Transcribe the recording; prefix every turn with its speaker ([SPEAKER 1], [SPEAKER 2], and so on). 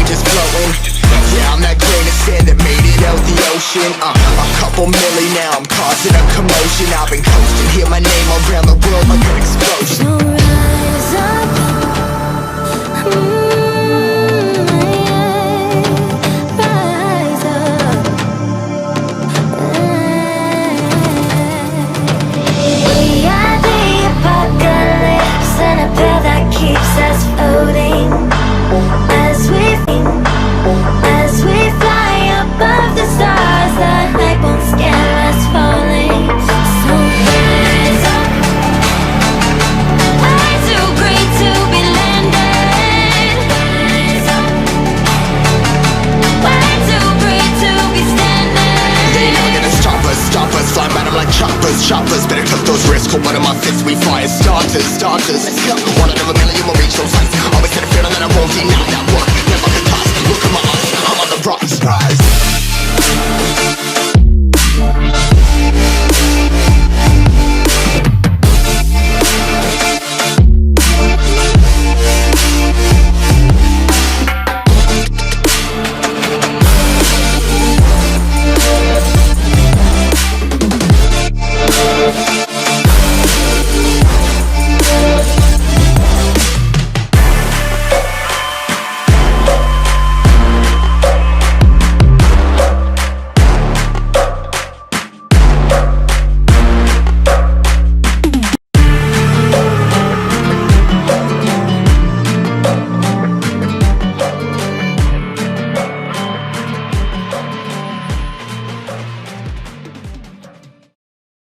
[SPEAKER 1] just floating. Yeah, I'm that grain of sand that made it out the ocean. A couple milli now, I'm causing a commotion. I've been coasting, hear my name around the world like an explosion.
[SPEAKER 2] So rise up, rise up. We are the apocalypse, and a pill that keeps us floating. As we fly above the stars, the hype won't scare us falling. So rise up. Way too great to be landed. Rise up. Way too great to be standing.
[SPEAKER 1] They ain't never gonna stop us. Fly by them like choppers. Better cut those risks. Hold one of my fists, we fire starters. Let's go. One out of a million will reach those heights. Always had a feeling that I won't deny.